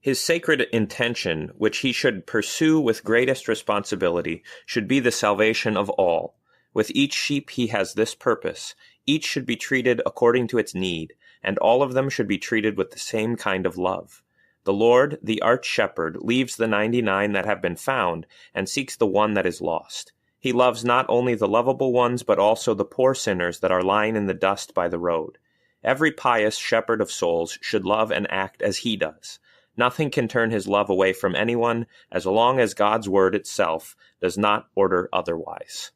His sacred intention, which he should pursue with greatest responsibility, should be the salvation of all. With each sheep he has this purpose. Each should be treated according to its need, and all of them should be treated with the same kind of love. The Lord, the arch-shepherd, leaves the 99 that have been found, and seeks the one that is lost. He loves not only the lovable ones, but also the poor sinners that are lying in the dust by the road. Every pious shepherd of souls should love and act as he does. Nothing can turn his love away from anyone, as long as God's word itself does not order otherwise.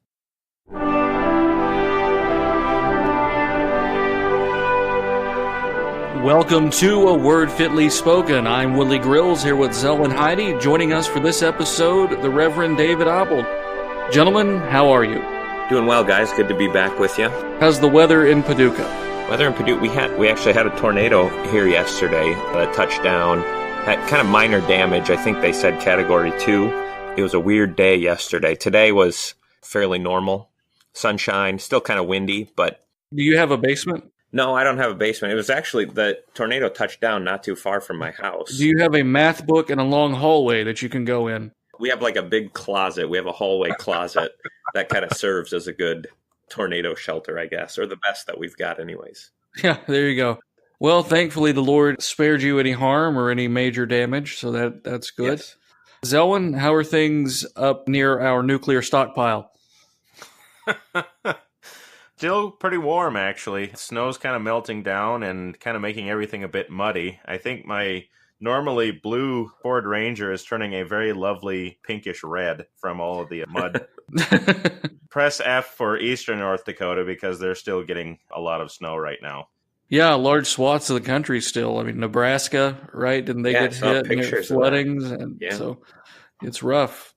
Welcome to A Word Fitly Spoken. I'm Willie Grills here with Zelwyn Heide. Joining us for this episode, the Reverend David Appold. Gentlemen, how are you? Doing well, guys. Good to be back with you. How's the weather in Paducah? Weather in Paducah, we actually had a tornado here yesterday, a touchdown. Had kind of minor damage. I think they said Category 2. It was a weird day yesterday. Today was fairly normal. Sunshine, still kind of windy, but... Do you have a basement? No, I don't have a basement. It was actually, the tornado touched down not too far from my house. Do you have a math book and a long hallway that you can go in? We have like a big closet. We have a hallway closet that kind of serves as a good tornado shelter, I guess, or the best that we've got anyways. Yeah, there you go. Well, thankfully the Lord spared you any harm or any major damage, so that's good. Yes. Zelwyn, how are things up near our nuclear stockpile? Still pretty warm, actually. Snow's kind of melting down and kind of making everything a bit muddy. I think my normally blue Ford Ranger is turning a very lovely pinkish red from all of the mud. Press F for eastern North Dakota because they're still getting a lot of snow right now. Yeah, large swaths of the country still. I mean, Nebraska, right? Didn't they get hit and floodings? And so it's rough.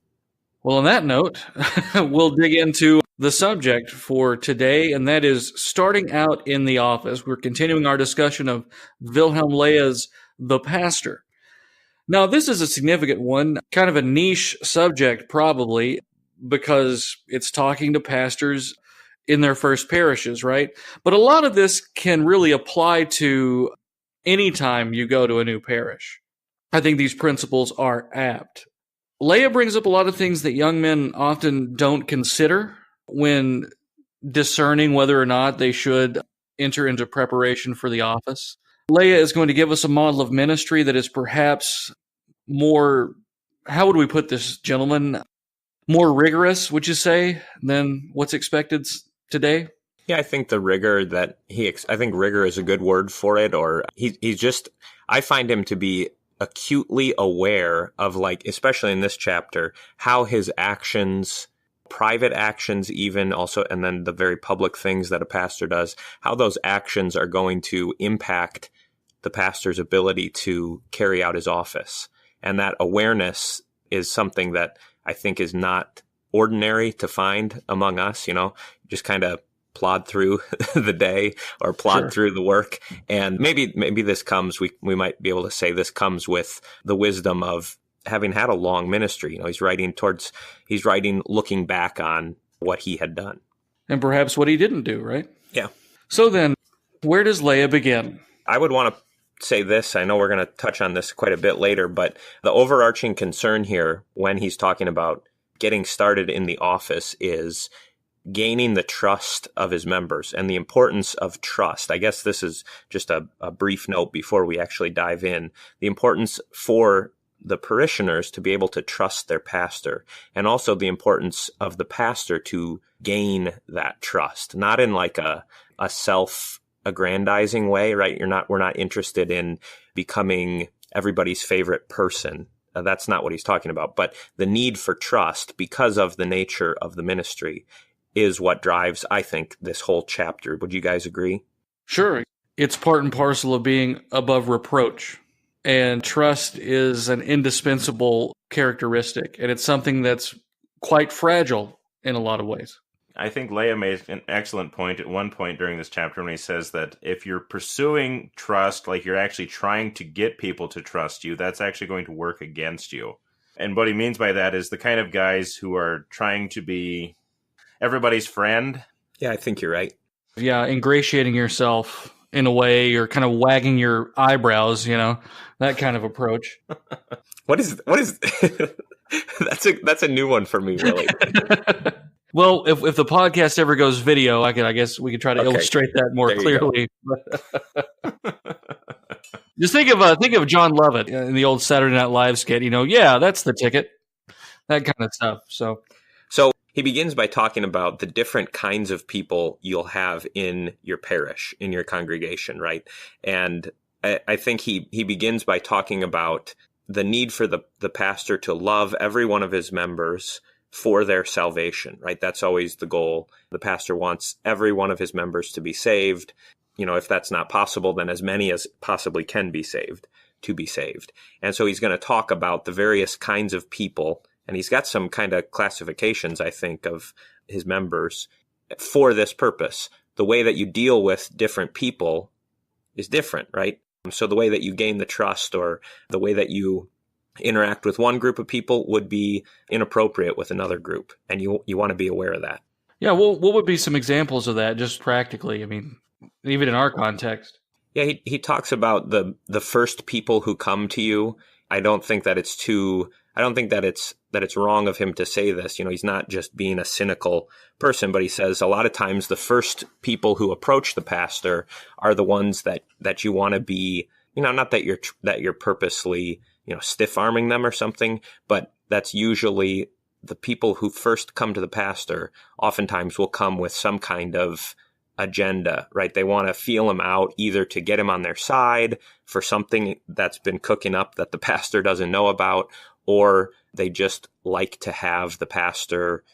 Well, on that note, we'll dig into the subject for today, and that is starting out in the office. We're continuing our discussion of Wilhelm Loehe's The Pastor. Now, this is a significant one, kind of a niche subject probably, because it's talking to pastors in their first parishes, right? But a lot of this can really apply to any time you go to a new parish. I think these principles are apt. Loehe brings up a lot of things that young men often don't consider when discerning whether or not they should enter into preparation for the office. Loehe is going to give us a model of ministry that is perhaps more, how would we put this, gentlemen, more rigorous, would you say, than what's expected today? Yeah, I think the rigor that I think rigor is a good word for it, or he's just, I find him to be acutely aware of, like, especially in this chapter, how his actions, private actions even also, and then the very public things that a pastor does, how those actions are going to impact the pastor's ability to carry out his office. And that awareness is something that I think is not ordinary to find among us, just kind of plod through the day or plod through the work. And maybe this comes, we might be able to say this comes with the wisdom of having had a long ministry. He's writing looking back on what he had done. And perhaps what he didn't do, right? Yeah. So then, where does Loehe begin? I would want to say this. I know we're going to touch on this quite a bit later, but the overarching concern here when he's talking about getting started in the office is gaining the trust of his members and the importance of trust. I guess this is just a brief note before we actually dive in. The importance for the parishioners to be able to trust their pastor, and also the importance of the pastor to gain that trust, not in like a self-aggrandizing way, right? We're not interested in becoming everybody's favorite person. That's not what he's talking about. But the need for trust because of the nature of the ministry is what drives, I think, this whole chapter. Would you guys agree? Sure. It's part and parcel of being above reproach. And trust is an indispensable characteristic. And it's something that's quite fragile in a lot of ways. I think Loehe made an excellent point at one point during this chapter when he says that if you're pursuing trust, like you're actually trying to get people to trust you, that's actually going to work against you. And what he means by that is the kind of guys who are trying to be everybody's friend. Yeah, I think you're right. Yeah, ingratiating yourself in a way, or kind of wagging your eyebrows, that kind of approach. What is that's a new one for me, Willie. Well, if the podcast ever goes video, I guess we could try to illustrate that more clearly. Just think of John Lovett in the old Saturday Night Live skit. Yeah, that's the ticket. That kind of stuff. So he begins by talking about the different kinds of people you'll have in your parish, in your congregation, right? And I think he begins by talking about the need for the pastor to love every one of his members for their salvation, right? That's always the goal. The pastor wants every one of his members to be saved. If that's not possible, then as many as possibly can be saved, to be saved. And so he's going to talk about the various kinds of people, and he's got some kind of classifications, I think, of his members for this purpose. The way that you deal with different people is different, right? So the way that you gain the trust, or the way that you interact with one group of people, would be inappropriate with another group. And you want to be aware of that. Yeah. Well, what would be some examples of that, just practically? I mean, even in our context. Yeah, he talks about the first people who come to you. I don't think that it's wrong of him to say this. He's not just being a cynical person, but he says a lot of times the first people who approach the pastor are the ones that you want to be, not that you're purposely, stiff-arming them or something, but that's usually the people who first come to the pastor oftentimes will come with some kind of agenda, right? They want to feel him out, either to get him on their side for something that's been cooking up that the pastor doesn't know about, or they just like to have the pastor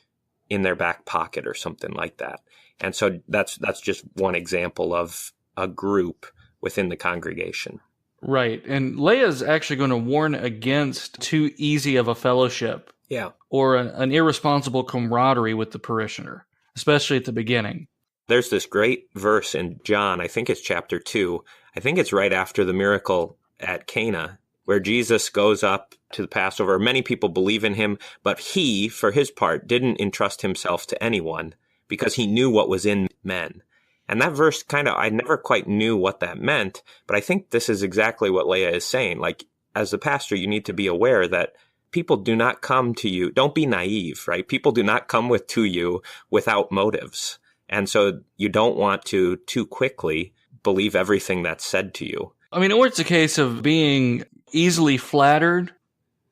in their back pocket or something like that. And so that's just one example of a group within the congregation. Right. And Loehe's actually going to warn against too easy of a fellowship. Yeah. Or an irresponsible camaraderie with the parishioner, especially at the beginning. There's this great verse in John, I think it's chapter 2. I think it's right after the miracle at Cana, where Jesus goes up to the Passover. Many people believe in him, but he, for his part, didn't entrust himself to anyone because he knew what was in men. And that verse I never quite knew what that meant, but I think this is exactly what Loehe is saying. Like, as the pastor, you need to be aware that people do not come to you. Don't be naive, right? People do not come to you without motives. And so you don't want to too quickly believe everything that's said to you. I mean, or it's a case of being easily flattered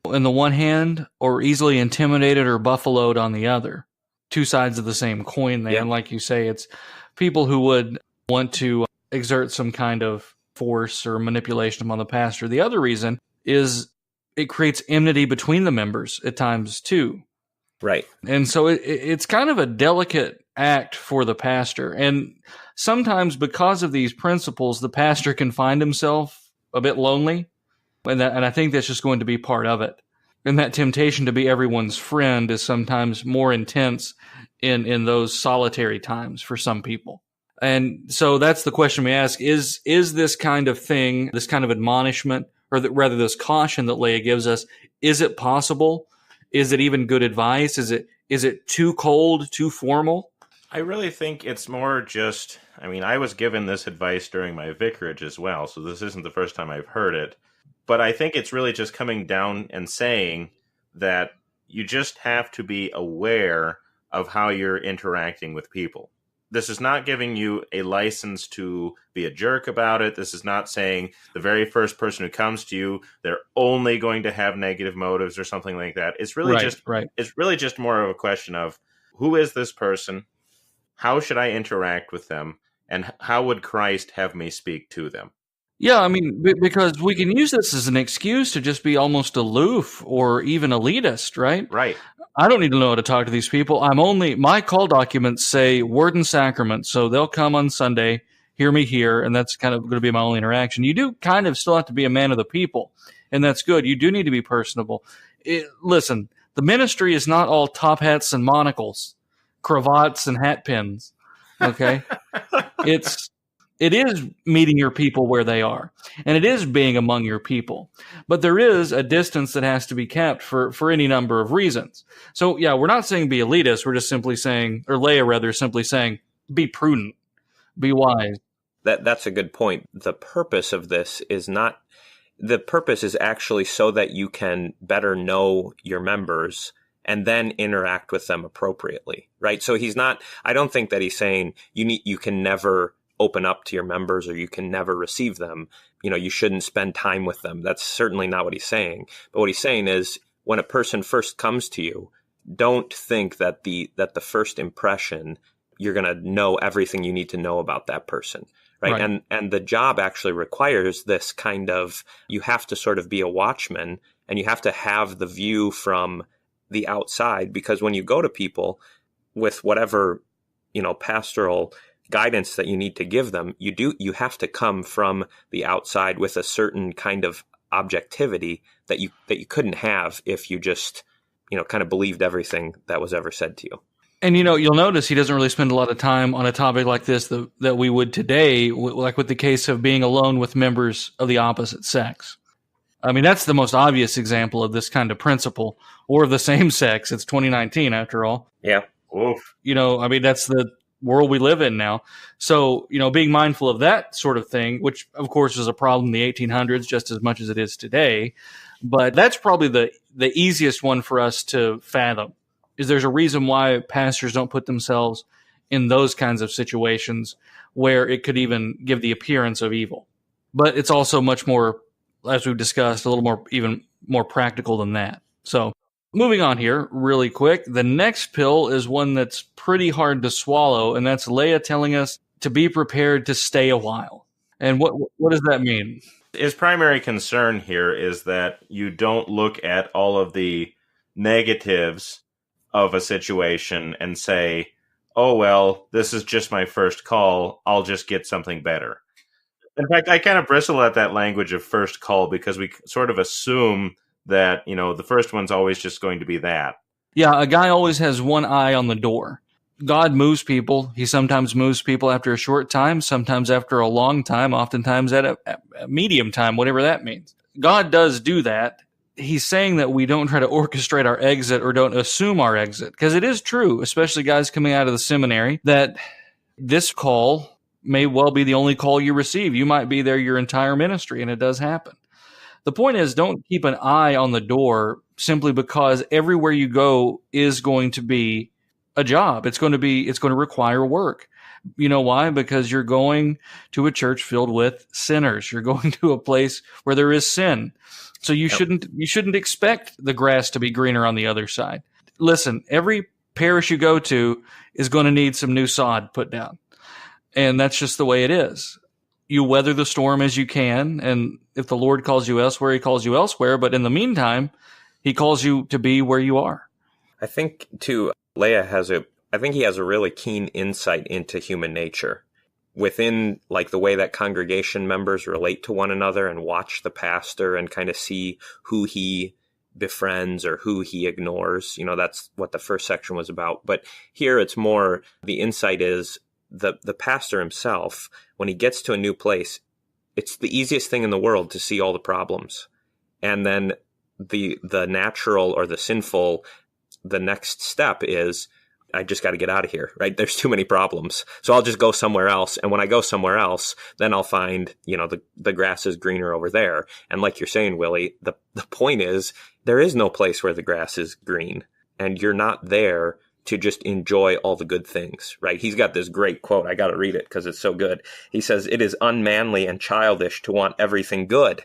on the one hand, or easily intimidated or buffaloed on the other. Two sides of the same coin there. Yeah. And like you say, it's people who would want to exert some kind of force or manipulation upon the pastor. The other reason is it creates enmity between the members at times too. Right. And so it's kind of a delicate act for the pastor. And sometimes because of these principles, the pastor can find himself a bit lonely. And I think that's just going to be part of it. And that temptation to be everyone's friend is sometimes more intense in those solitary times for some people. And so that's the question we ask, is this kind of thing, this kind of admonishment, or rather this caution that Loehe gives us, is it possible? Is it even good advice? Is it too cold, too formal? I really think it's more just, I was given this advice during my vicarage as well, so this isn't the first time I've heard it. But I think it's really just coming down and saying that you just have to be aware of how you're interacting with people. This is not giving you a license to be a jerk about it. This is not saying the very first person who comes to you, they're only going to have negative motives or something like that. It's really It's really just more of a question of, who is this person? How should I interact with them? And how would Christ have me speak to them? Yeah, because we can use this as an excuse to just be almost aloof or even elitist, right? Right. I don't need to know how to talk to these people. My call documents say word and sacrament, so they'll come on Sunday, hear me here, and that's kind of going to be my only interaction. You do kind of still have to be a man of the people, and that's good. You do need to be personable. Listen, the ministry is not all top hats and monocles, cravats and hat pins, okay? It is meeting your people where they are, and it is being among your people. But there is a distance that has to be kept for any number of reasons. So, yeah, we're not saying be elitist. We're just simply saying, or Loehe rather, simply saying, be prudent, be wise. That's a good point. The purpose of this is not, the purpose is actually so that you can better know your members and then interact with them appropriately, right? So I don't think that he's saying you can never open up to your members or you can never receive them. You shouldn't spend time with them. That's certainly not what he's saying. But what he's saying is when a person first comes to you, don't think that the first impression, you're going to know everything you need to know about that person. Right. And the job actually requires this kind of, you have to sort of be a watchman and you have to have the view from the outside, because when you go to people with whatever, pastoral guidance that you need to give them, you have to come from the outside with a certain kind of objectivity that you couldn't have if you just, kind of believed everything that was ever said to you. And, you'll notice he doesn't really spend a lot of time on a topic like this that we would today, like with the case of being alone with members of the opposite sex. I mean, that's the most obvious example of this kind of principle, or of the same sex. It's 2019 after all. Yeah. Oof. That's the world we live in now. So, being mindful of that sort of thing, which of course is a problem in the 1800s just as much as it is today. But that's probably the easiest one for us to fathom. Is there's a reason why pastors don't put themselves in those kinds of situations where it could even give the appearance of evil. But it's also much more, as we've discussed, a little more, even more practical than that. So moving on here really quick, the next pill is one that's pretty hard to swallow, and that's Loehe telling us to be prepared to stay a while. And what does that mean? His primary concern here is that you don't look at all of the negatives of a situation and say, oh, well, this is just my first call, I'll just get something better. In fact, I kind of bristle at that language of first call because we sort of assume that, the first one's always just going to be that. Yeah, a guy always has one eye on the door. God moves people. He sometimes moves people after a short time, sometimes after a long time, oftentimes at a medium time, whatever that means. God does do that. He's saying that we don't try to orchestrate our exit or don't assume our exit, because it is true, especially guys coming out of the seminary, that this call may well be the only call you receive. You might be there your entire ministry, and it does happen. The point is, don't keep an eye on the door simply because everywhere you go is going to be a job. It's going to require work. You know why? Because you're going to a church filled with sinners. You're going to a place where there is sin. So you shouldn't expect the grass to be greener on the other side. Listen, every parish you go to is going to need some new sod put down. And that's just the way it is. You weather the storm as you can, and if the Lord calls you elsewhere, he calls you elsewhere. But in the meantime, he calls you to be where you are. I think, too, Loehe has a really keen insight into human nature within, like, the way that congregation members relate to one another and watch the pastor and kind of see who he befriends or who he ignores. That's what the first section was about. But here it's more, the insight is the pastor himself, when he gets to a new place, it's the easiest thing in the world to see all the problems. And then the natural or the sinful, the next step is, I just got to get out of here, right? There's too many problems. So I'll just go somewhere else. And when I go somewhere else, then I'll find, the grass is greener over there. And like you're saying, Willie, the point is there is no place where the grass is green, and you're not there to just enjoy all the good things, right? He's got this great quote. I got to read it because it's so good. He says, "It is unmanly and childish to want everything good,"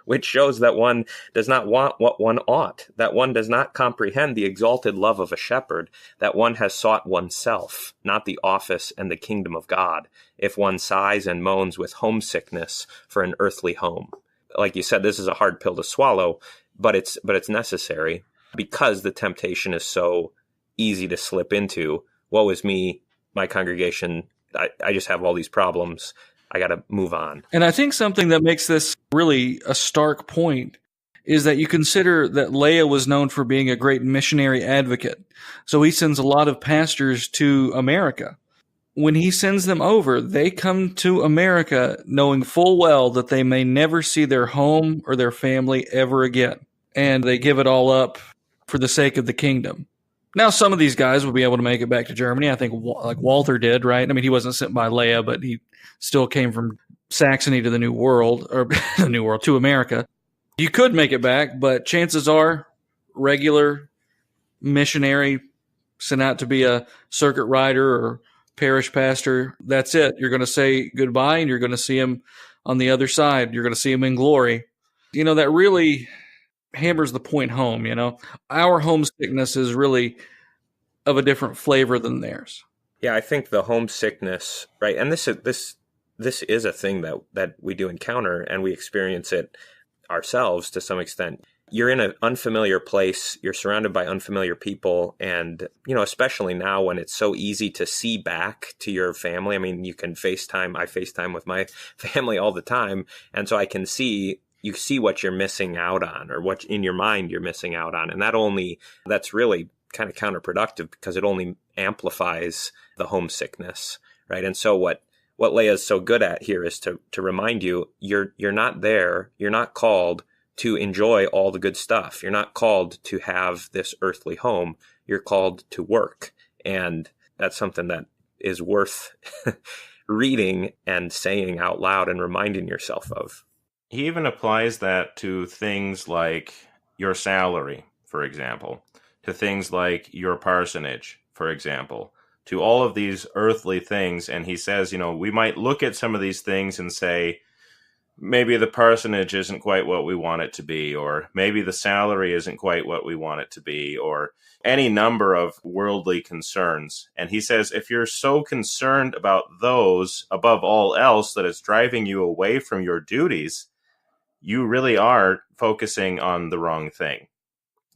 which shows that one does not want what one ought, that one does not comprehend the exalted love of a shepherd, that one has sought oneself, not the office and the kingdom of God, if one sighs and moans with homesickness for an earthly home. Like you said, this is a hard pill to swallow, but it's necessary because the temptation is so easy to slip into. Woe is me, my congregation, I just have all these problems. I got to move on. And I think something that makes this really a stark point is that you consider that Loehe was known for being a great missionary advocate. So he sends a lot of pastors to America. When he sends them over, they come to America knowing full well that they may never see their home or their family ever again. And they give it all up for the sake of the kingdom. Now, some of these guys will be able to make it back to Germany. I think like Walther did, right? I mean, he wasn't sent by Loehe, but he still came from Saxony to the New World, or the New World, to America. You could make it back, but chances are regular missionary sent out to be a circuit rider or parish pastor, that's it. You're going to say goodbye and you're going to see him on the other side. You're going to see him in glory. That really hammers the point home. Our homesickness is really of a different flavor than theirs. Yeah, I think the homesickness, right? And this is a thing that we do encounter, and we experience it ourselves to some extent. You're in an unfamiliar place, you're surrounded by unfamiliar people, and, especially now when it's so easy to see back to your family. I mean, you can FaceTime. I FaceTime with my family all the time, and so you see what you're missing out on, or what in your mind you're missing out on, and that's really kind of counterproductive, because it only amplifies the homesickness, right? And so what Loehe is so good at here is to remind you, you're not there, you're not called to enjoy all the good stuff. You're not called to have this earthly home. You're called to work. And that's something that is worth reading and saying out loud and reminding yourself of. He even applies that to things like your salary, for example, to things like your parsonage, for example, to all of these earthly things. And he says, we might look at some of these things and say, maybe the parsonage isn't quite what we want it to be, or maybe the salary isn't quite what we want it to be, or any number of worldly concerns. And he says, if you're so concerned about those above all else that it's driving you away from your duties, you really are focusing on the wrong thing.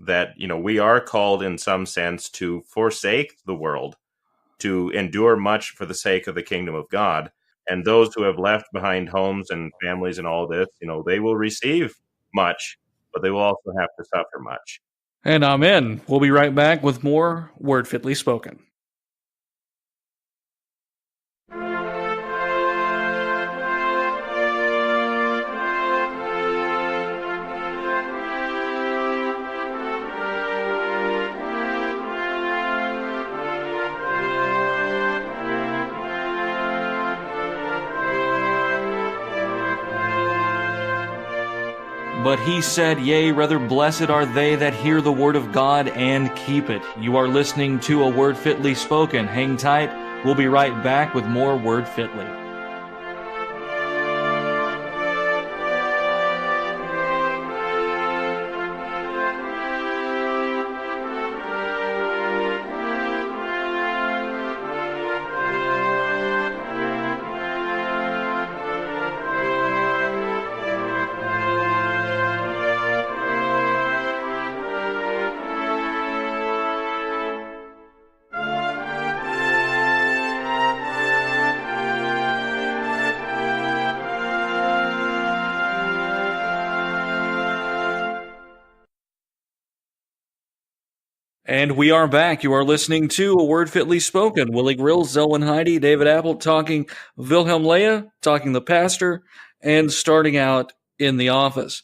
That, we are called in some sense to forsake the world, to endure much for the sake of the kingdom of God. And those who have left behind homes and families and all this, they will receive much, but they will also have to suffer much. And amen. We'll be right back with more Word Fitly Spoken. But he said, yea, rather blessed are they that hear the word of God and keep it. You are listening to A Word Fitly Spoken. Hang tight. We'll be right back with more Word Fitly. And we are back. You are listening to A Word Fitly Spoken. Willie Grills, Zelwyn, Heide, David Appold talking Wilhelm Loehe, talking the pastor, and starting out in the office.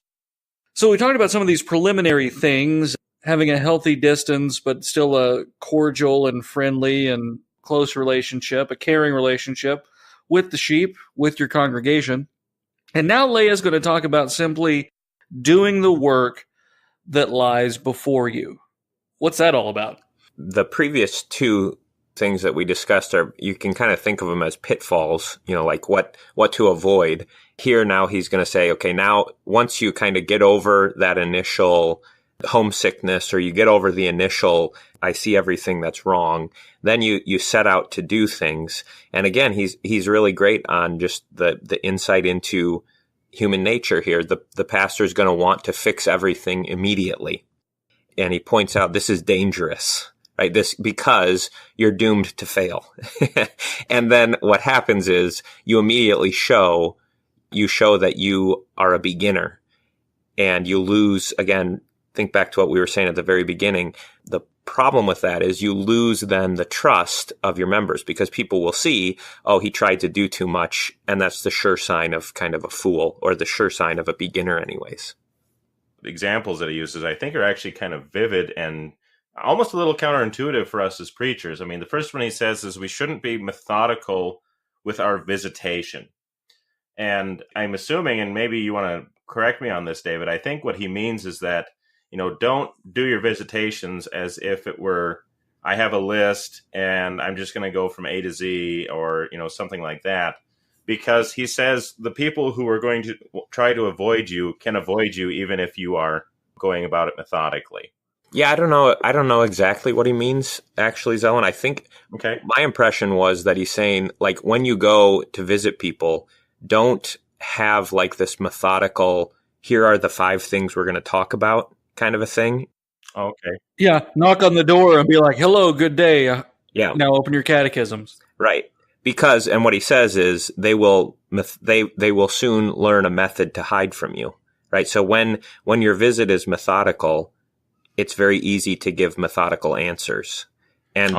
So we talked about some of these preliminary things, having a healthy distance, but still a cordial and friendly and close relationship, a caring relationship with the sheep, with your congregation. And now Loehe is going to talk about simply doing the work that lies before you. What's that all about? The previous two things that we discussed you can kind of think of them as pitfalls, like what to avoid. Here now he's going to say, okay, now once you kind of get over that initial homesickness, or you get over the initial, I see everything that's wrong, then you set out to do things. And again, he's really great on just the insight into human nature here. The pastor's going to want to fix everything immediately. And he points out this is dangerous, right? Because you're doomed to fail. And then what happens is you immediately show that you are a beginner, and you lose, again, think back to what we were saying at the very beginning. The problem with that is you lose then the trust of your members, because people will see, oh, he tried to do too much. And that's the sure sign of kind of a fool, or the sure sign of a beginner anyways. Examples that he uses, I think, are actually kind of vivid and almost a little counterintuitive for us as preachers. I mean, the first one he says is we shouldn't be methodical with our visitation. And I'm assuming, and maybe you want to correct me on this, David, I think what he means is that, don't do your visitations as if it were, I have a list and I'm just going to go from A to Z or, something like that. Because he says the people who are going to try to avoid you can avoid you even if you are going about it methodically. Yeah, I don't know exactly what he means, actually, Zelwyn. I think my impression was that he's saying, like, when you go to visit people, don't have like this methodical, here are the 5 things we're going to talk about kind of a thing. Okay. Yeah, knock on the door and be like, hello, good day. Yeah. Now open your catechisms. Right. Because, and what he says is they will soon learn a method to hide from you, right? So when your visit is methodical, it's very easy to give methodical answers. And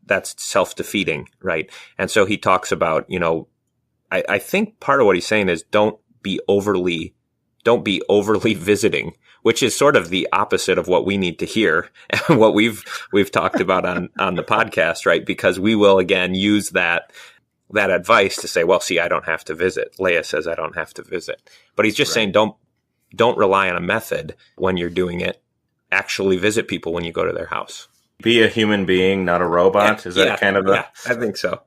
that's self-defeating, right? And so he talks about, I think part of what he's saying is don't be overly visiting, which is sort of the opposite of what we need to hear and what we've talked about on the podcast, right? Because we will again use that advice to say, well, see, I don't have to visit. Loehe says I don't have to visit. But he's just saying don't rely on a method when you're doing it. Actually visit people when you go to their house. Be a human being, not a robot. Is that kind of the... Yeah, I think so.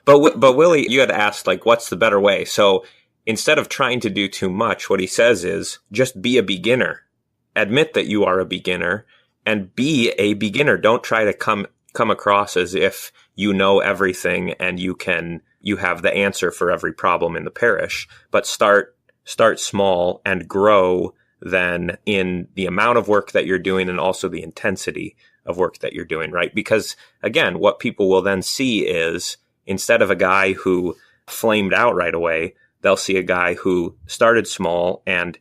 But Willie, you had asked, like, what's the better way? So instead of trying to do too much, what he says is just be a beginner. Admit that you are a beginner and be a beginner. Don't try to come across as if you know everything and you have the answer for every problem in the parish, but start small and grow then in the amount of work that you're doing and also the intensity of work that you're doing, right? Because again, what people will then see is instead of a guy who flamed out right away, they'll see a guy who started small and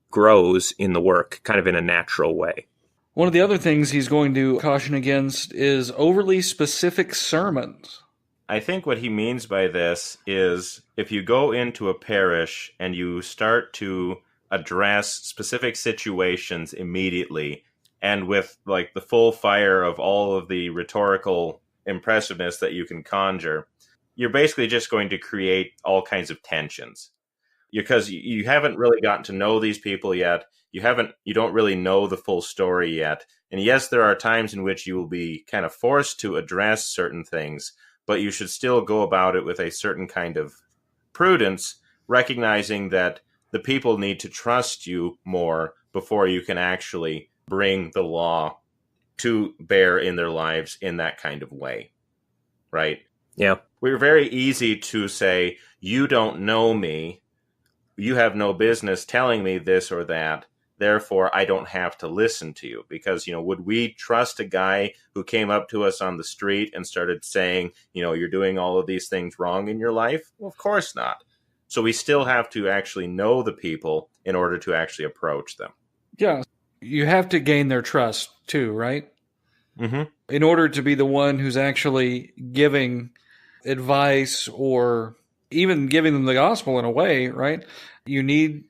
grows in the work kind of in a natural way. One of the other things he's going to caution against is overly specific sermons. I think what he means by this is if you go into a parish and you start to address specific situations immediately and with like the full fire of all of the rhetorical impressiveness that you can conjure, you're basically just going to create all kinds of tensions because you haven't really gotten to know these people yet. You don't really know the full story yet. And yes, there are times in which you will be kind of forced to address certain things, but you should still go about it with a certain kind of prudence, recognizing that the people need to trust you more before you can actually bring the law to bear in their lives in that kind of way, right? Yeah. We're very easy to say, you don't know me, you have no business telling me this or that, therefore I don't have to listen to you. Because, would we trust a guy who came up to us on the street and started saying, you're doing all of these things wrong in your life? Well, of course not. So we still have to actually know the people in order to actually approach them. Yeah. You have to gain their trust too, right? Mm-hmm. In order to be the one who's actually giving advice or even giving them the gospel in a way, right? You need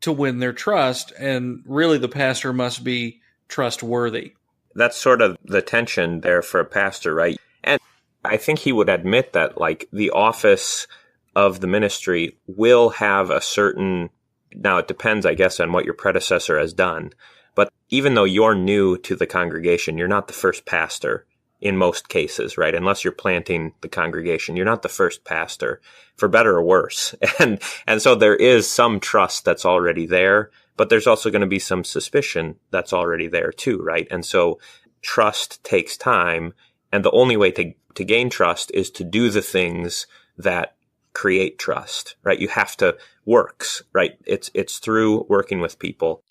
to win their trust, and really the pastor must be trustworthy. That's sort of the tension there for a pastor, right? And I think he would admit that, like, the office of the ministry will have a certain, now it depends, I guess, on what your predecessor has done. But even though you're new to the congregation, you're not the first pastor in most cases, right? Unless you're planting the congregation, you're not the first pastor, for better or worse. And so there is some trust that's already there, but there's also going to be some suspicion that's already there too, right? And so trust takes time, and the only way to gain trust is to do the things that create trust, right? You have to works, right? It's through working with people.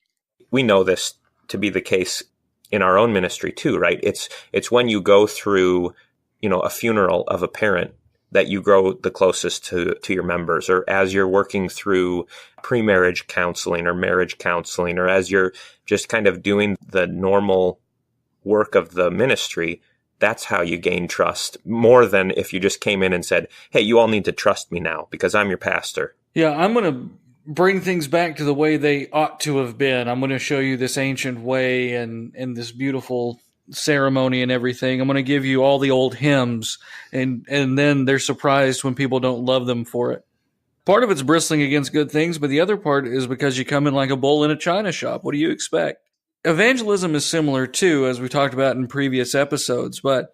We know this to be the case in our own ministry too, right? It's when you go through, a funeral of a parent that you grow the closest to your members, or as you're working through pre-marriage counseling or marriage counseling, or as you're just kind of doing the normal work of the ministry, that's how you gain trust, more than if you just came in and said, hey, you all need to trust me now because I'm your pastor. Yeah, I'm going to bring things back to the way they ought to have been. I'm going to show you this ancient way and this beautiful ceremony and everything. I'm going to give you all the old hymns, and then they're surprised when people don't love them for it. Part of it's bristling against good things, but the other part is because you come in like a bull in a china shop. What do you expect? Evangelism is similar too, as we talked about in previous episodes, but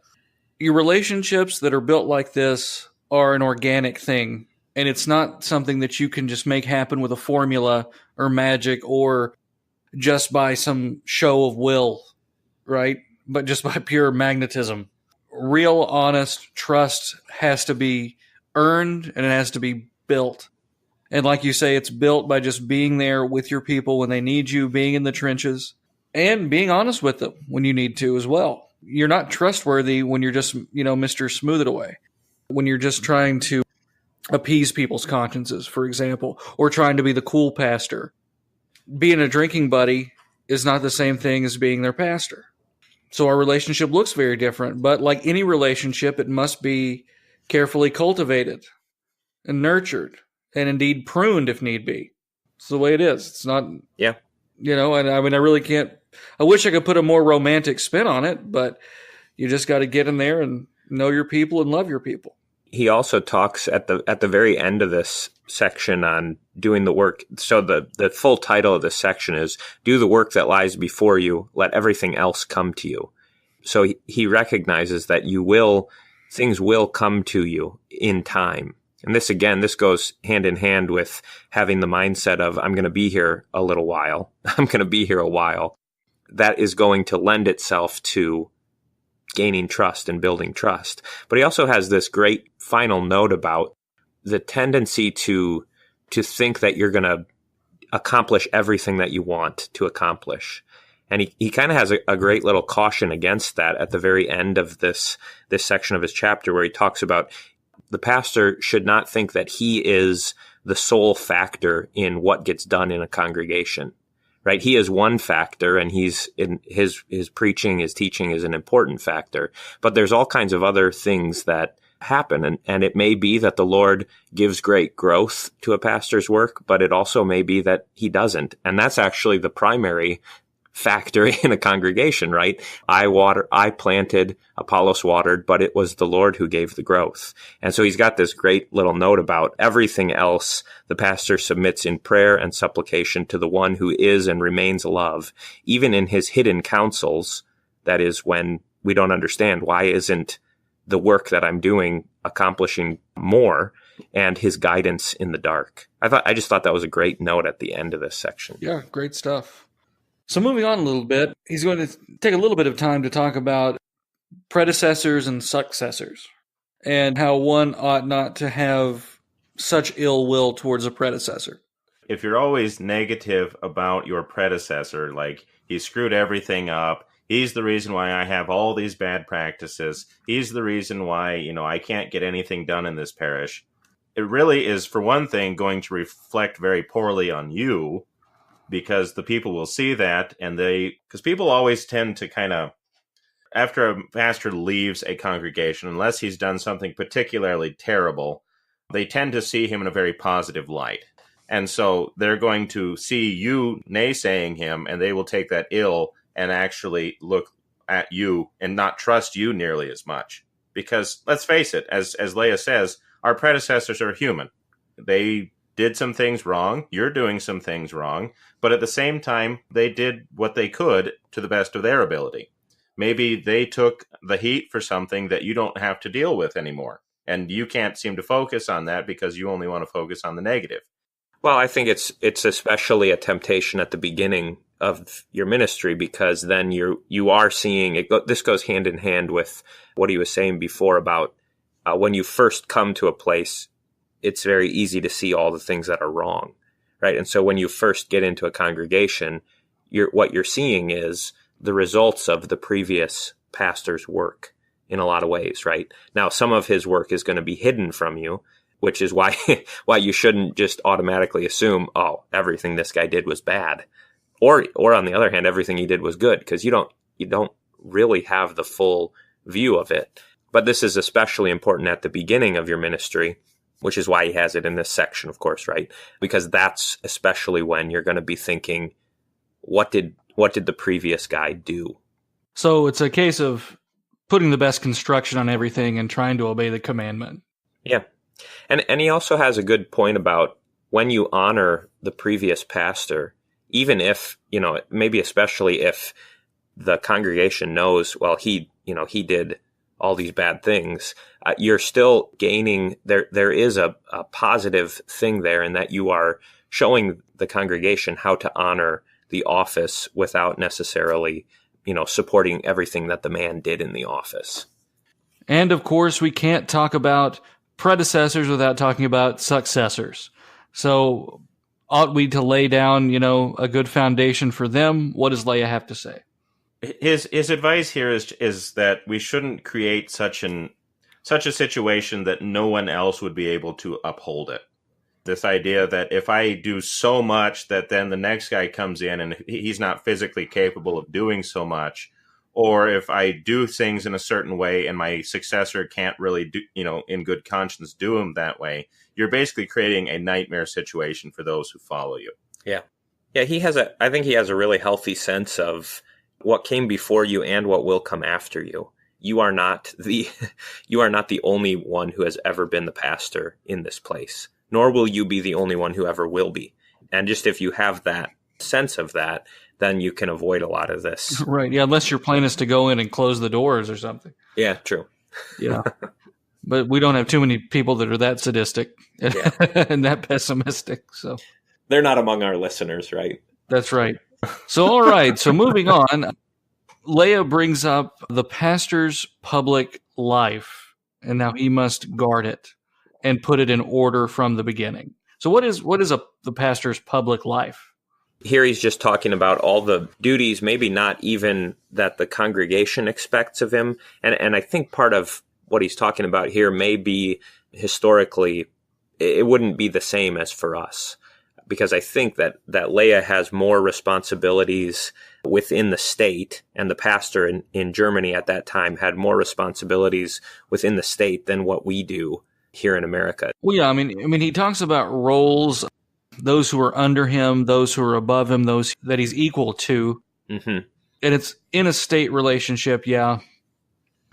your relationships that are built like this are an organic thing, and it's not something that you can just make happen with a formula or magic or just by some show of will, right? But just by pure magnetism. Real, honest trust has to be earned, and it has to be built. And like you say, it's built by just being there with your people when they need you, being in the trenches, and being honest with them when you need to as well. You're not trustworthy when you're just, Mr. Smooth It Away. When you're just trying to appease people's consciences, for example, or trying to be the cool pastor. Being a drinking buddy is not the same thing as being their pastor. So our relationship looks very different, but like any relationship, it must be carefully cultivated and nurtured and indeed pruned if need be. It's the way it is. It's not, and I mean, I really can't, I wish I could put a more romantic spin on it, but you just got to get in there and know your people and love your people. He also talks at the very end of this section on doing the work. So the full title of this section is "Do the work that lies before you, let everything else come to you." So he recognizes that things will come to you in time. And this goes hand in hand with having the mindset of, I'm going to be here a little while. I'm going to be here a while. That is going to lend itself to gaining trust and building trust. But he also has this great final note about the tendency to think that you're going to accomplish everything that you want to accomplish. And he kind of has a great little caution against that at the very end of this section of his chapter, where he talks about the pastor should not think that he is the sole factor in what gets done in a congregation. Right? He is one factor, and he's in his preaching, his teaching is an important factor. But there's all kinds of other things that happen. And it may be that the Lord gives great growth to a pastor's work, but it also may be that he doesn't. And that's actually the primary factor in a congregation, right? I planted, Apollos watered, but it was the Lord who gave the growth. And so he's got this great little note about everything else the pastor submits in prayer and supplication to the one who is and remains love, even in his hidden counsels. That is, when we don't understand, why isn't the work that I'm doing accomplishing more, and his guidance in the dark. I just thought that was a great note at the end of this section. Yeah, great stuff. So moving on a little bit, he's going to take a little bit of time to talk about predecessors and successors and how one ought not to have such ill will towards a predecessor. If you're always negative about your predecessor, like he screwed everything up, he's the reason why I have all these bad practices, he's the reason why, I can't get anything done in this parish, it really is, for one thing, going to reflect very poorly on you, because the people will see that, and because people always tend to kind of, after a pastor leaves a congregation, unless he's done something particularly terrible, they tend to see him in a very positive light. And so they're going to see you naysaying him, and they will take that ill and actually look at you and not trust you nearly as much. Because let's face it, as Loehe says, our predecessors are human. They did some things wrong. You're doing some things wrong. But at the same time, they did what they could to the best of their ability. Maybe they took the heat for something that you don't have to deal with anymore. And you can't seem to focus on that because you only want to focus on the negative. Well, I think it's especially a temptation at the beginning of your ministry, because then you are seeing it. This goes hand in hand with what he was saying before about when you first come to a place, it's very easy to see all the things that are wrong, right? And so when you first get into a congregation, what you're seeing is the results of the previous pastor's work in a lot of ways, right? Now, some of his work is going to be hidden from you, which is why you shouldn't just automatically assume, oh, everything this guy did was bad. Or on the other hand, everything he did was good, because you don't really have the full view of it. But this is especially important at the beginning of your ministry, which is why he has it in this section, of course, right? Because that's especially when you're going to be thinking, what did the previous guy do? So it's a case of putting the best construction on everything and trying to obey the commandment. Yeah. And he also has a good point about when you honor the previous pastor, even if, maybe especially if the congregation knows, well, he did all these bad things, you're still gaining, there is a positive thing there in that you are showing the congregation how to honor the office without necessarily, supporting everything that the man did in the office. And of course, we can't talk about predecessors without talking about successors. So ought we to lay down, a good foundation for them? What does Loehe have to say? His advice here is that we shouldn't create such a situation that no one else would be able to uphold it. This idea that if I do so much that then the next guy comes in and he's not physically capable of doing so much, or if I do things in a certain way and my successor can't really do, in good conscience do them that way, you're basically creating a nightmare situation for those who follow you. Yeah. Yeah, I think he has a really healthy sense of what came before you and what will come after you. You are not the only one who has ever been the pastor in this place, nor will you be the only one who ever will be. And just if you have that sense of that, then you can avoid a lot of this. Right. Yeah. Unless your plan is to go in and close the doors or something. Yeah, true. Yeah. But we don't have too many people that are that sadistic and that pessimistic. So they're not among our listeners, right? That's right. So, all right. So moving on, Loehe brings up the pastor's public life and how he must guard it and put it in order from the beginning. So what is the pastor's public life? Here he's just talking about all the duties, maybe not even that the congregation expects of him. And I think part of what he's talking about here may be historically, it wouldn't be the same as for us. Because I think that Loehe has more responsibilities within the state, and the pastor in Germany at that time had more responsibilities within the state than what we do here in America. Well, yeah, I mean, he talks about roles, those who are under him, those who are above him, those that he's equal to. Mm-hmm. And it's in a state relationship, yeah.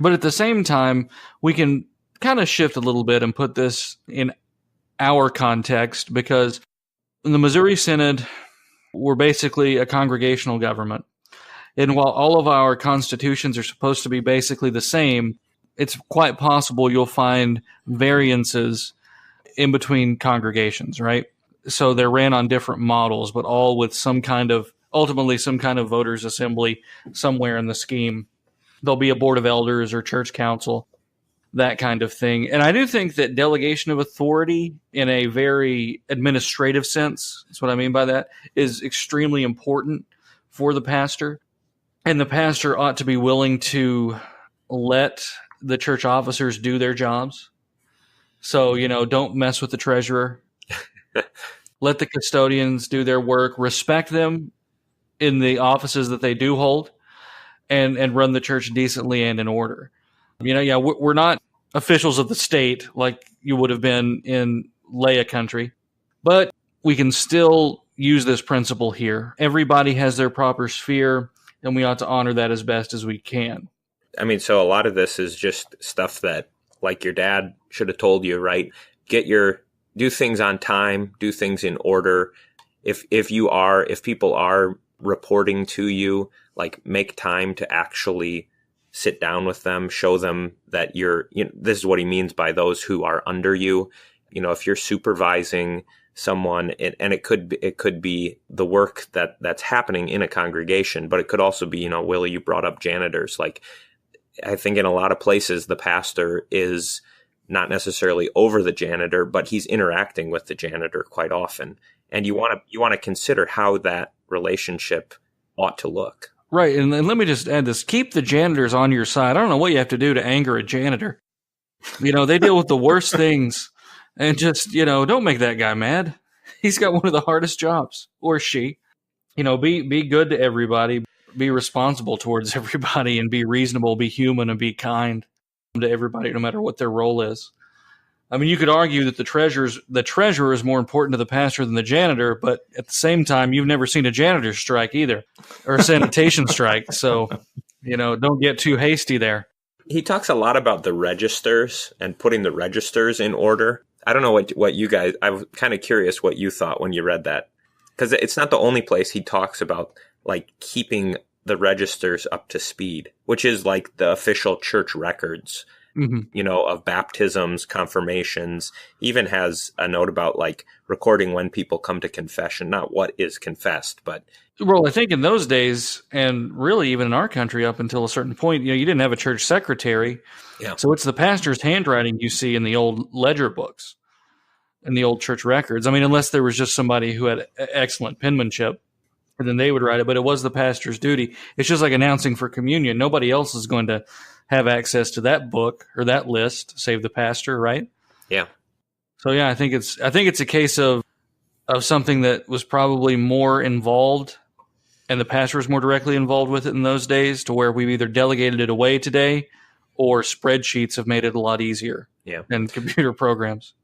But at the same time, we can kind of shift a little bit and put this in our context, because in the Missouri Synod, we're basically a congregational government. And while all of our constitutions are supposed to be basically the same, it's quite possible you'll find variances in between congregations, right? So they're ran on different models, but all with ultimately some kind of voters' assembly somewhere in the scheme. There'll be a board of elders or church council, that kind of thing. And I do think that delegation of authority in a very administrative sense, that's what I mean by that, is extremely important for the pastor. And the pastor ought to be willing to let the church officers do their jobs. So, don't mess with the treasurer. Let the custodians do their work, respect them in the offices that they do hold, and run the church decently and in order. We're not officials of the state like you would have been in Loehe country, but we can still use this principle here. Everybody has their proper sphere, and we ought to honor that as best as we can. I mean, so a lot of this is just stuff that, like, your dad should have told you, right? Do things on time, do things in order. If people are reporting to you, like, make time to actually sit down with them, show them that this is what he means by those who are under you. If you're supervising someone, and it could be the work that's happening in a congregation, but it could also be, Willie, you brought up janitors. Like, I think in a lot of places, the pastor is not necessarily over the janitor, but he's interacting with the janitor quite often. And you want to consider how that relationship ought to look. Right, and let me just add this. Keep the janitors on your side. I don't know what you have to do to anger a janitor. They deal with the worst things, and just, don't make that guy mad. He's got one of the hardest jobs, or she. Be good to everybody, be responsible towards everybody, and be reasonable, be human, and be kind to everybody, no matter what their role is. I mean, you could argue that the treasurer is more important to the pastor than the janitor, but at the same time, you've never seen a janitor strike either, or a sanitation strike. So, Don't get too hasty there. He talks a lot about the registers and putting the registers in order. I don't know what you guys, I was kind of curious what you thought when you read that. Because it's not the only place he talks about like keeping the registers up to speed, which is like the official church records, of baptisms, confirmations. Even has a note about like recording when people come to confession, not what is confessed, but. Well, I think in those days, and really even in our country up until a certain point, you didn't have a church secretary. Yeah. So it's the pastor's handwriting you see in the old ledger books and the old church records. I mean, unless there was just somebody who had excellent penmanship, and then they would write it, but it was the pastor's duty. It's just like announcing for communion. Nobody else is going to have access to that book or that list, save the pastor, right? Yeah. So yeah, I think it's a case of something that was probably more involved, and the pastor was more directly involved with it in those days, to where we've either delegated it away today or spreadsheets have made it a lot easier. Yeah. And computer programs.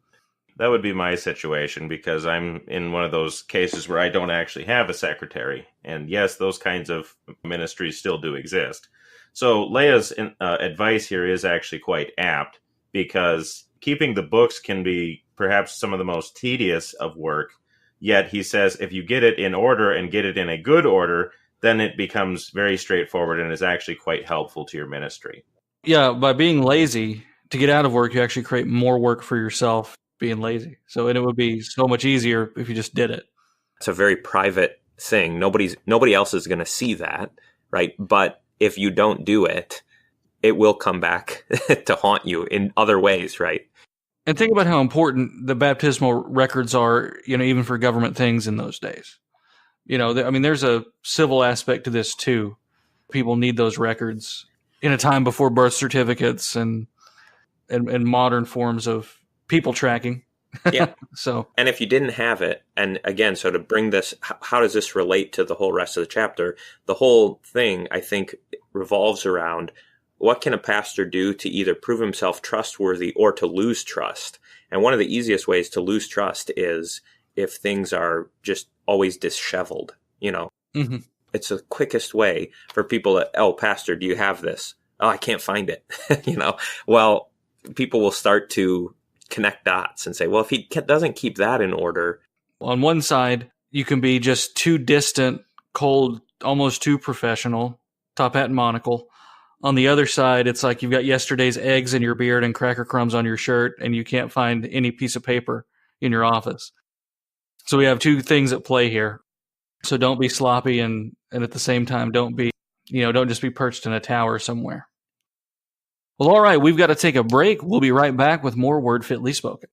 That would be my situation, because I'm in one of those cases where I don't actually have a secretary. And yes, those kinds of ministries still do exist. So Loehe's advice here is actually quite apt, because keeping the books can be perhaps some of the most tedious of work. Yet he says if you get it in order and get it in a good order, then it becomes very straightforward and is actually quite helpful to your ministry. Yeah, by being lazy to get out of work, you actually create more work for yourself being lazy. So, and it would be so much easier if you just did it. It's a very private thing. Nobody else is going to see that, right? But if you don't do it, it will come back to haunt you in other ways, right? And think about how important the baptismal records are, even for government things in those days. There's a civil aspect to this too. People need those records in a time before birth certificates and modern forms of people tracking. Yeah. So, and if you didn't have it, and again, so to bring this, how does this relate to the whole rest of the chapter? The whole thing, I think, revolves around what can a pastor do to either prove himself trustworthy or to lose trust? And one of the easiest ways to lose trust is if things are just always disheveled, Mm-hmm. It's the quickest way for people to, oh, pastor, do you have this? Oh, I can't find it. Well, people will start to connect dots and say, well, if he doesn't keep that in order. On one side, you can be just too distant, cold, almost too professional, top hat and monocle. On the other side, it's like you've got yesterday's eggs in your beard and cracker crumbs on your shirt, and you can't find any piece of paper in your office. So we have two things at play here. So don't be sloppy, and at the same time, don't just be perched in a tower somewhere. Well, all right, we've got to take a break. We'll be right back with more Word Fitly Spoken.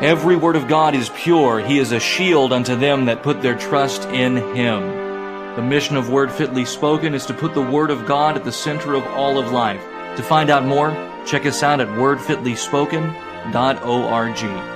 Every word of God is pure. He is a shield unto them that put their trust in Him. The mission of Word Fitly Spoken is to put the Word of God at the center of all of life. To find out more, check us out at wordfitlyspoken.org.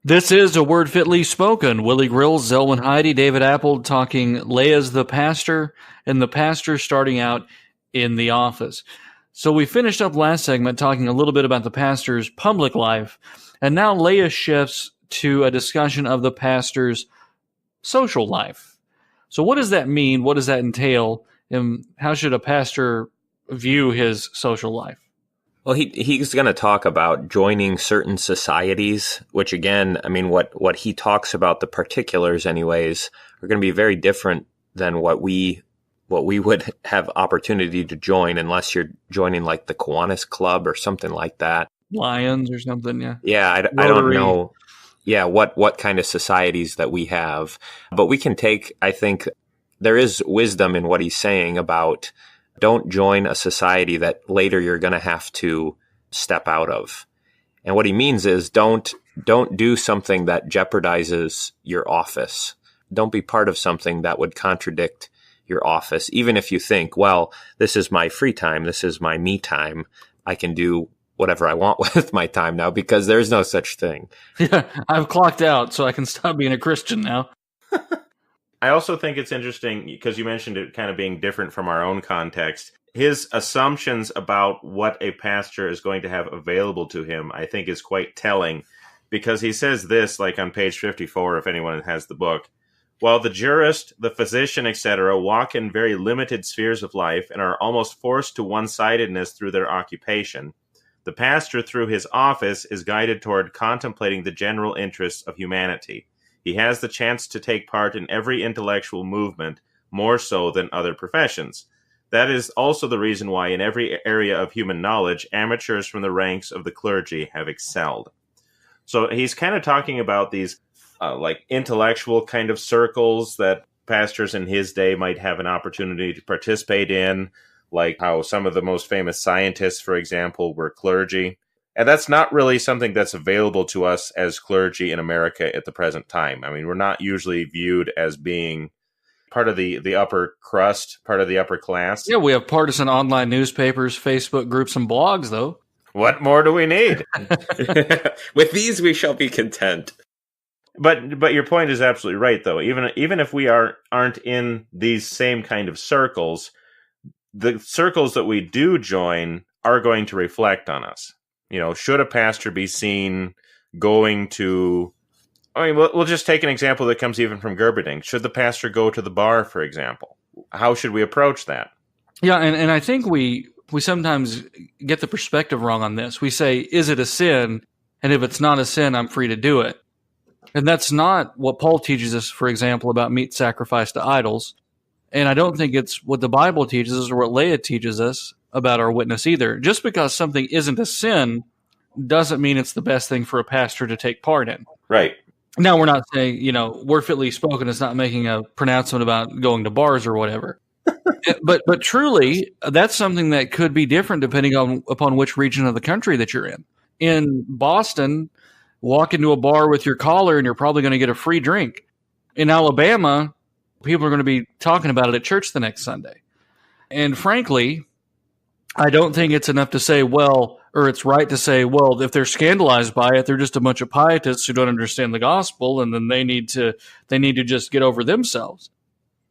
This is A Word Fitly Spoken. Willie Grills, Zelwyn, Heidi, David Appold talking Loehe's the pastor, and the pastor starting out in the office. So we finished up last segment talking a little bit about the pastor's public life, and now Loehe shifts to a discussion of the pastor's social life. So what does that mean? What does that entail? And how should a pastor view his social life? Well, he's going to talk about joining certain societies, which again, I mean, what he talks about, the particulars anyways, are going to be very different than what we would have opportunity to join, unless you're joining like the Kiwanis Club or something like that. Lions or something. Yeah. Yeah. I don't know. Yeah. What kind of societies that we have, but we can take, I think there is wisdom in what he's saying about don't join a society that later you're going to have to step out of. And what he means is don't do something that jeopardizes your office. Don't be part of something that would contradict your office, even if you think, well, this is my free time, this is my me time, I can do whatever I want with my time now, because there's no such thing. Yeah, I've clocked out, so I can stop being a Christian now. I also think it's interesting, because you mentioned it kind of being different from our own context. His assumptions about what a pastor is going to have available to him, I think, is quite telling, because he says this, like on page 54, if anyone has the book. While the jurist, the physician, etc., walk in very limited spheres of life and are almost forced to one-sidedness through their occupation, the pastor, through his office, is guided toward contemplating the general interests of humanity. He has the chance to take part in every intellectual movement, more so than other professions. That is also the reason why in every area of human knowledge, amateurs from the ranks of the clergy have excelled. So he's kind of talking about these like intellectual kind of circles that pastors in his day might have an opportunity to participate in, like how some of the most famous scientists, for example, were clergy. And that's not really something that's available to us as clergy in America at the present time. I mean, we're not usually viewed as being part of the upper crust, part of the upper class. Yeah, we have partisan online newspapers, Facebook groups, and blogs, though. What more do we need? With these, we shall be content. But your point is absolutely right, though. Even if we aren't in these same kind of circles, the circles that we do join are going to reflect on us. You know, should a pastor be seen going to... I mean, we'll just take an example that comes even from Gerberding. Should the pastor go to the bar, for example? How should we approach that? Yeah, and I think we sometimes get the perspective wrong on this. We say, is it a sin? And if it's not a sin, I'm free to do it. And that's not what Paul teaches us, for example, about meat sacrificed to idols. And I don't think it's what the Bible teaches us or what Loehe teaches us about our witness either. Just because something isn't a sin doesn't mean it's the best thing for a pastor to take part in. Right. Now, we're not saying, word fitly spoken is not making a pronouncement about going to bars or whatever. But truly, that's something that could be different depending upon which region of the country that you're in. In Boston, walk into a bar with your collar and you're probably going to get a free drink. In Alabama, people are going to be talking about it at church the next Sunday. And frankly, I don't think it's enough to say, it's right to say, well, if they're scandalized by it, they're just a bunch of pietists who don't understand the gospel, and then they need to just get over themselves.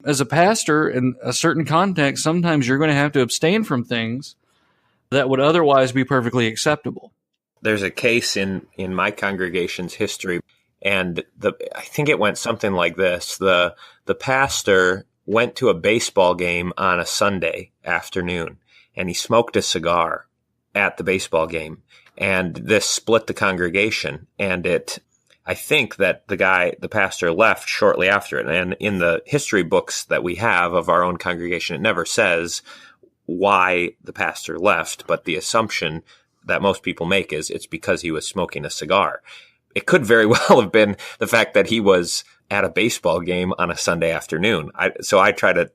As a pastor, in a certain context, sometimes you're going to have to abstain from things that would otherwise be perfectly acceptable. There's a case in my congregation's history, and I think it went something like this. The pastor went to a baseball game on a Sunday afternoon, and he smoked a cigar at the baseball game, and this split the congregation, and I think that the pastor left shortly after it. And in the history books that we have of our own congregation, it never says why the pastor left, but the assumption that most people make is it's because he was smoking a cigar. It could very well have been the fact that he was at a baseball game on a Sunday afternoon. So I try to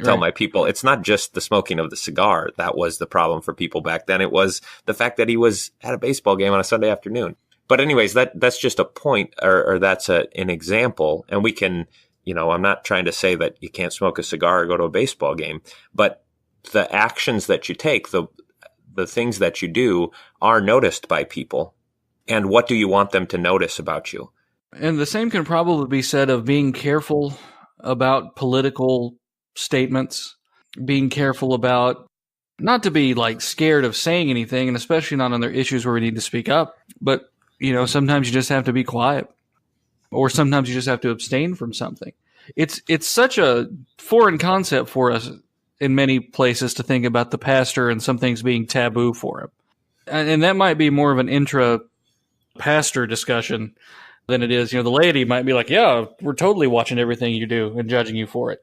tell my people, it's not just the smoking of the cigar that was the problem for people back then. It was the fact that he was at a baseball game on a Sunday afternoon. But anyways, that's just a point, or that's an example. And we can, I'm not trying to say that you can't smoke a cigar or go to a baseball game, but the actions that you take, the things that you do are noticed by people. And what do you want them to notice about you? And the same can probably be said of being careful about political statements, being careful about not to be like scared of saying anything, and especially not on their issues where we need to speak up. But, sometimes you just have to be quiet, or sometimes you just have to abstain from something. It's such a foreign concept for us in many places to think about the pastor and some things being taboo for him. And that might be more of an intra-pastor discussion than it is. The laity might be like, yeah, we're totally watching everything you do and judging you for it.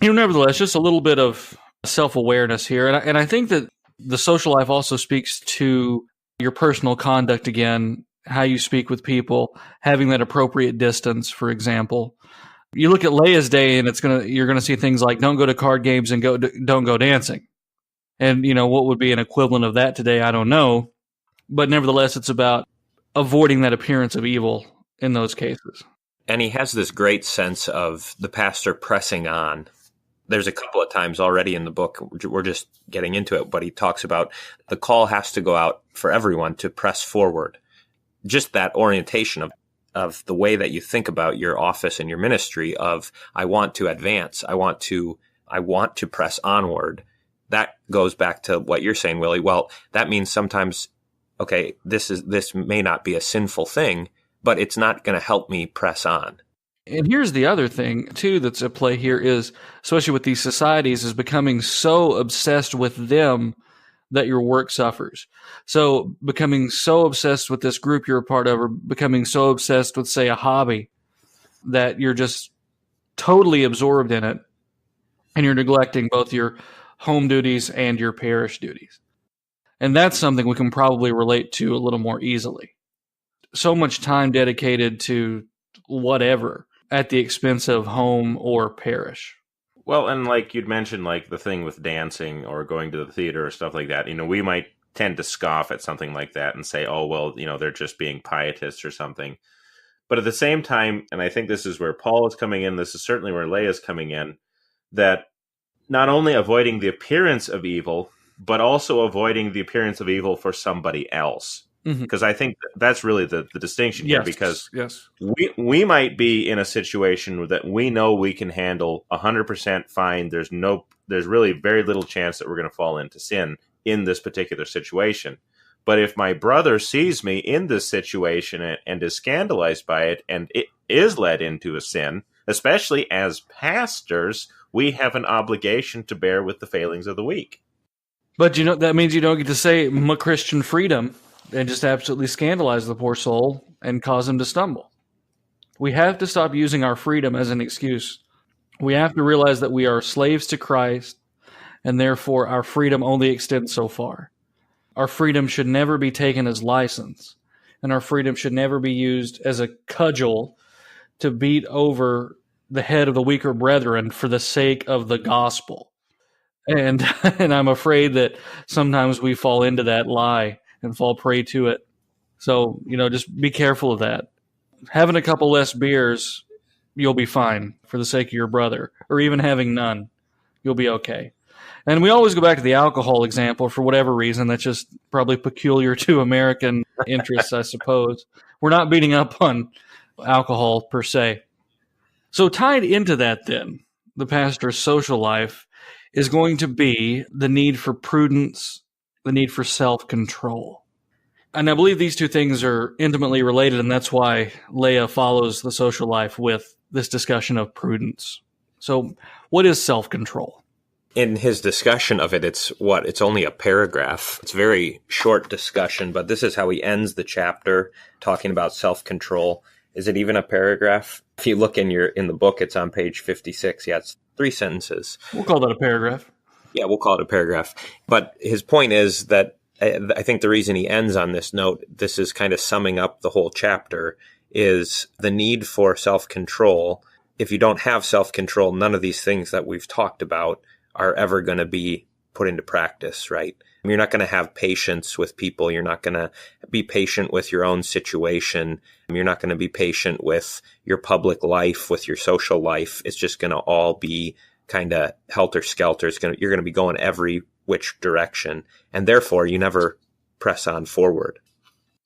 Nevertheless, just a little bit of self-awareness here. And I think that The social life also speaks to your personal conduct again, how you speak with people, having that appropriate distance, for example. You look at Loehe's day and you're going to see things like don't go to card games and don't go dancing. And, what would be an equivalent of that today, I don't know. But nevertheless, it's about avoiding that appearance of evil in those cases. And he has this great sense of the pastor pressing on. There's a couple of times already in the book, we're just getting into it, but he talks about the call has to go out for everyone to press forward. Just that orientation of the way that you think about your office and your ministry of, I want to advance, I want to press onward. That goes back to what you're saying, Willie. Well, that means sometimes, okay, this may not be a sinful thing, but it's not going to help me press on. And here's the other thing, too, that's at play here is, especially with these societies, is becoming so obsessed with them that your work suffers. So becoming so obsessed with this group you're a part of, or becoming so obsessed with, say, a hobby, that you're just totally absorbed in it, and you're neglecting both your home duties and your parish duties. And that's something we can probably relate to a little more easily. So much time dedicated to whatever at the expense of home or parish. Well, and like you'd mentioned, like the thing with dancing or going to the theater or stuff like that, we might tend to scoff at something like that and say, oh, well, they're just being pietists or something. But at the same time, and I think this is where Paul is coming in, this is certainly where Loehe is coming in, that not only avoiding the appearance of evil, but also avoiding the appearance of evil for somebody else. Because I think that's really the distinction here, because we might be in a situation that we know we can handle 100% fine. There's really very little chance that we're going to fall into sin in this particular situation. But if my brother sees me in this situation and is scandalized by it, and it is led into a sin, especially as pastors, we have an obligation to bear with the failings of the weak. But that means you don't get to say my Christian freedom and just absolutely scandalize the poor soul and cause him to stumble. We have to stop using our freedom as an excuse. We have to realize that we are slaves to Christ, and therefore our freedom only extends so far. Our freedom should never be taken as license, and our freedom should never be used as a cudgel to beat over the head of the weaker brethren for the sake of the gospel. And I'm afraid that sometimes we fall into that lie and fall prey to it. So, just be careful of that. Having a couple less beers, you'll be fine for the sake of your brother, or even having none, you'll be okay. And we always go back to the alcohol example for whatever reason. That's just probably peculiar to American interests, I suppose. We're not beating up on alcohol per se. So tied into that then, the pastor's social life is going to be the need for prudence, the need for self-control. And I believe these two things are intimately related, and that's why Loehe follows the social life with this discussion of prudence. So what is self-control? In his discussion of it, it's only a paragraph. It's a very short discussion, but this is how he ends the chapter talking about self-control. Is it even a paragraph? If you look in the book, it's on page 56. Yeah, it's 3 sentences. We'll call that a paragraph. Yeah, we'll call it a paragraph. But his point is that I think the reason he ends on this note, this is kind of summing up the whole chapter, is the need for self-control. If you don't have self-control, none of these things that we've talked about are ever going to be put into practice, right? You're not going to have patience with people. You're not going to be patient with your own situation. You're not going to be patient with your public life, with your social life. It's just going to all be kind of helter-skelter. You're going to be going every which direction, and therefore you never press on forward.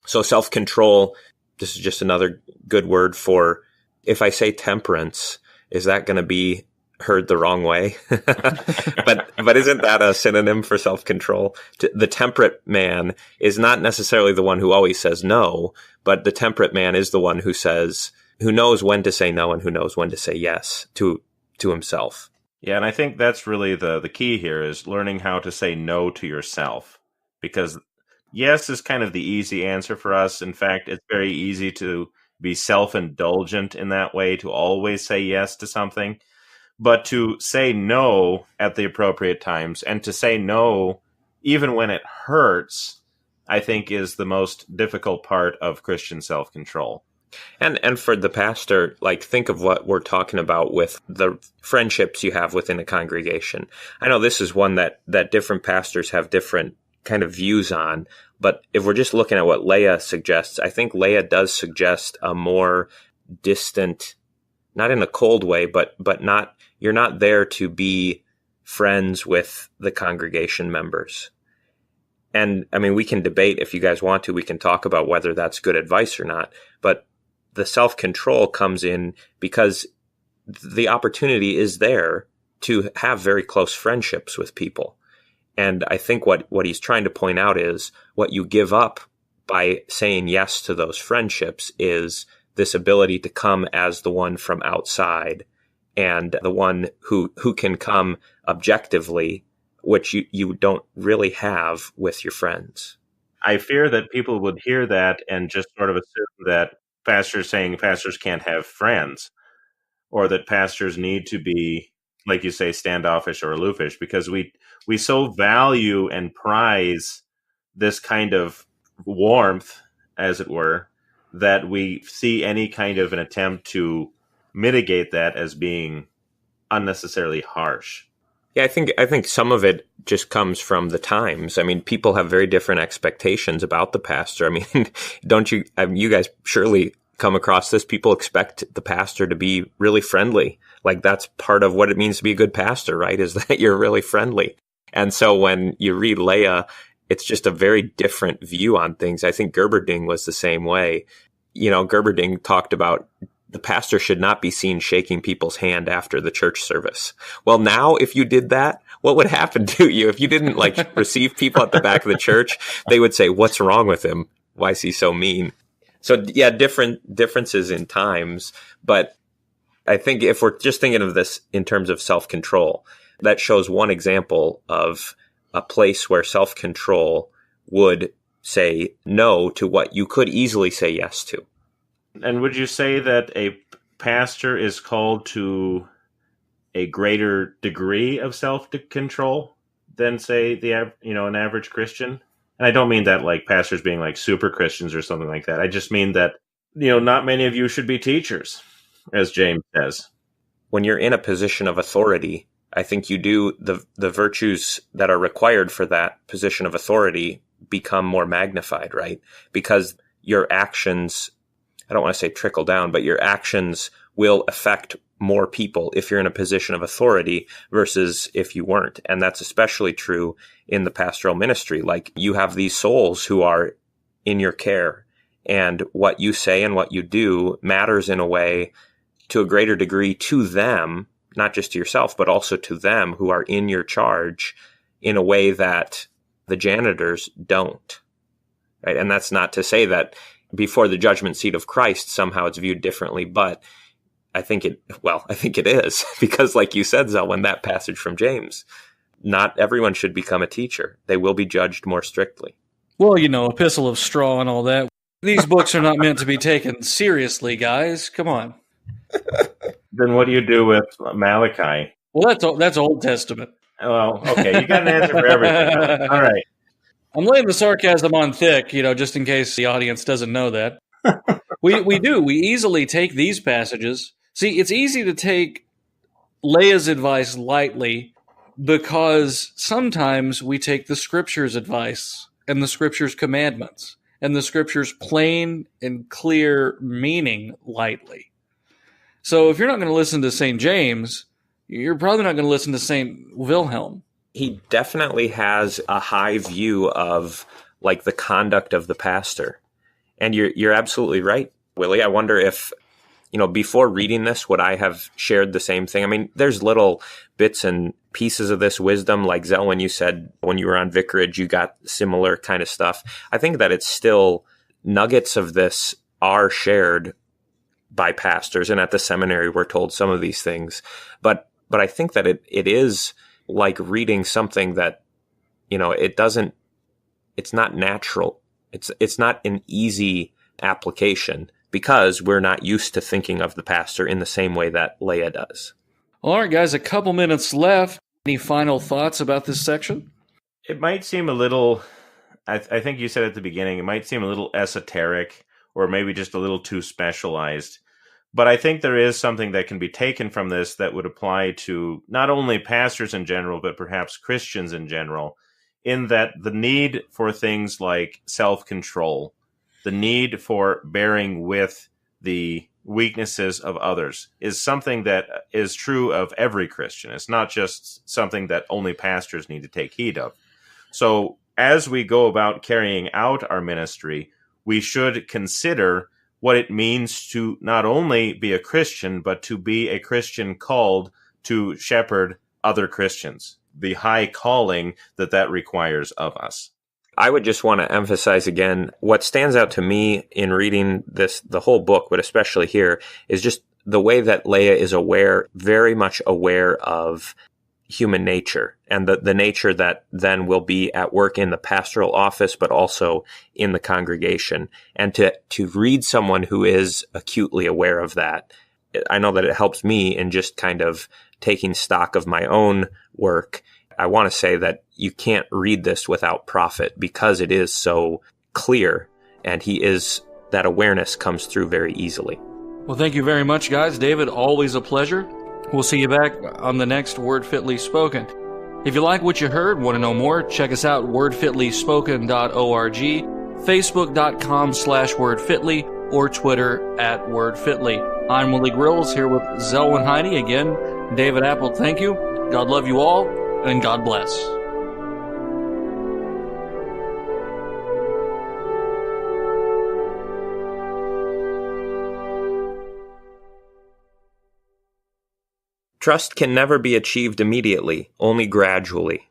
So self-control, this is just another good word for, if I say temperance, is that going to be heard the wrong way? but isn't that a synonym for self-control? The temperate man is not necessarily the one who always says no, but the temperate man is the one who knows when to say no and who knows when to say yes to himself. Yeah, and I think that's really the key here, is learning how to say no to yourself. Because yes is kind of the easy answer for us. In fact, it's very easy to be self-indulgent in that way, to always say yes to something. But to say no at the appropriate times, and to say no even when it hurts, I think is the most difficult part of Christian self-control. And for the pastor, like, think of what we're talking about with the friendships you have within a congregation. I know this is one that different pastors have different kind of views on, but if we're just looking at what Loehe suggests, I think Loehe does suggest a more distant, not in a cold way, but not, you're not there to be friends with the congregation members. And I mean, we can debate if you guys want to, we can talk about whether that's good advice or not, but the self-control comes in because the opportunity is there to have very close friendships with people. And I think what he's trying to point out is what you give up by saying yes to those friendships is this ability to come as the one from outside and the one who can come objectively, which you don't really have with your friends. I fear that people would hear that and just sort of assume that pastors saying pastors can't have friends, or that pastors need to be, like you say, standoffish or aloofish, because we so value and prize this kind of warmth, as it were, that we see any kind of an attempt to mitigate that as being unnecessarily harsh. Yeah, I think some of it just comes from the times. I mean, people have very different expectations about the pastor. I mean, don't you? You guys surely come across this. People expect the pastor to be really friendly. Like, that's part of what it means to be a good pastor, right? Is that you're really friendly. And so when you read Loehe, it's just a very different view on things. I think Gerberding was the same way. You know, Gerberding talked about the pastor should not be seen shaking people's hand after the church service. Well, now, if you did that, what would happen to you? If you didn't receive people at the back of the church, they would say, "What's wrong with him? Why is he so mean?" So yeah, differences in times. But I think if we're just thinking of this in terms of self-control, that shows one example of a place where self-control would say no to what you could easily say yes to. And would you say that a pastor is called to a greater degree of self-control than, say, an average Christian? And I don't mean that like pastors being like super Christians or something like that. I just mean that, not many of you should be teachers, as James says. When you're in a position of authority, I think you do the virtues that are required for that position of authority become more magnified, right? Because your actions, I don't want to say trickle down, but your actions will affect more people if you're in a position of authority versus if you weren't. And that's especially true in the pastoral ministry. Like, you have these souls who are in your care, and what you say and what you do matters in a way to a greater degree to them, not just to yourself, but also to them who are in your charge in a way that the janitors don't. Right? And that's not to say that before the judgment seat of Christ, somehow it's viewed differently, but I think it is, because like you said, Zelwyn, that passage from James, not everyone should become a teacher. They will be judged more strictly. Well, Epistle of Straw and all that. These books are not meant to be taken seriously, guys. Come on. Then what do you do with Malachi? Well, that's Old Testament. Well, okay, you got an answer for everything. All right. I'm laying the sarcasm on thick, just in case the audience doesn't know that. We do. We easily take these passages. See, it's easy to take Loehe's advice lightly because sometimes we take the Scripture's advice and the Scripture's commandments and the Scripture's plain and clear meaning lightly. So if you're not going to listen to St. James, you're probably not going to listen to St. Wilhelm. He definitely has a high view of like the conduct of the pastor. And you're absolutely right, Willie. I wonder if, before reading this, would I have shared the same thing? I mean, there's little bits and pieces of this wisdom, like Zelwyn, you said when you were on vicarage, you got similar kind of stuff. I think that it's still nuggets of this are shared by pastors, and at the seminary we're told some of these things. But I think that it is like reading something that, it's not natural. It's not an easy application because we're not used to thinking of the pastor in the same way that Loehe does. All right, guys, a couple minutes left. Any final thoughts about this section? It might seem a little, I think you said at the beginning, it might seem a little esoteric or maybe just a little too specialized. But I think there is something that can be taken from this that would apply to not only pastors in general, but perhaps Christians in general, in that the need for things like self-control, the need for bearing with the weaknesses of others is something that is true of every Christian. It's not just something that only pastors need to take heed of. So as we go about carrying out our ministry, we should consider what it means to not only be a Christian, but to be a Christian called to shepherd other Christians, the high calling that requires of us. I would just want to emphasize again, what stands out to me in reading this, the whole book, but especially here, is just the way that Loehe is very much aware of human nature and the nature that then will be at work in the pastoral office, but also in the congregation. And to read someone who is acutely aware of that, I know that it helps me in just kind of taking stock of my own work. I want to say that you can't read this without profit because it is so clear, and that awareness comes through very easily. Well, thank you very much, guys. David, always a pleasure. We'll see you back on the next Word Fitly Spoken. If you like what you heard, want to know more, check us out, wordfitlyspoken.org, facebook.com/wordfitly, or Twitter @wordfitly. I'm Willie Grills here with Zelwyn Heide. Again, David Appold, thank you. God love you all, and God bless. Trust can never be achieved immediately, only gradually.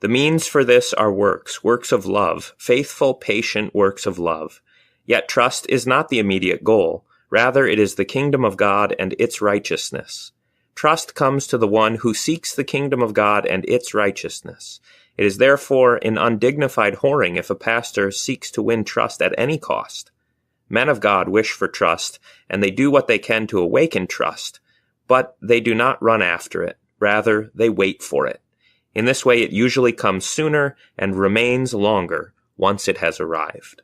The means for this are works of love, faithful, patient works of love. Yet trust is not the immediate goal. Rather, it is the kingdom of God and its righteousness. Trust comes to the one who seeks the kingdom of God and its righteousness. It is therefore an undignified whoring if a pastor seeks to win trust at any cost. Men of God wish for trust, and they do what they can to awaken trust, but they do not run after it. Rather, they wait for it. In this way, it usually comes sooner and remains longer once it has arrived.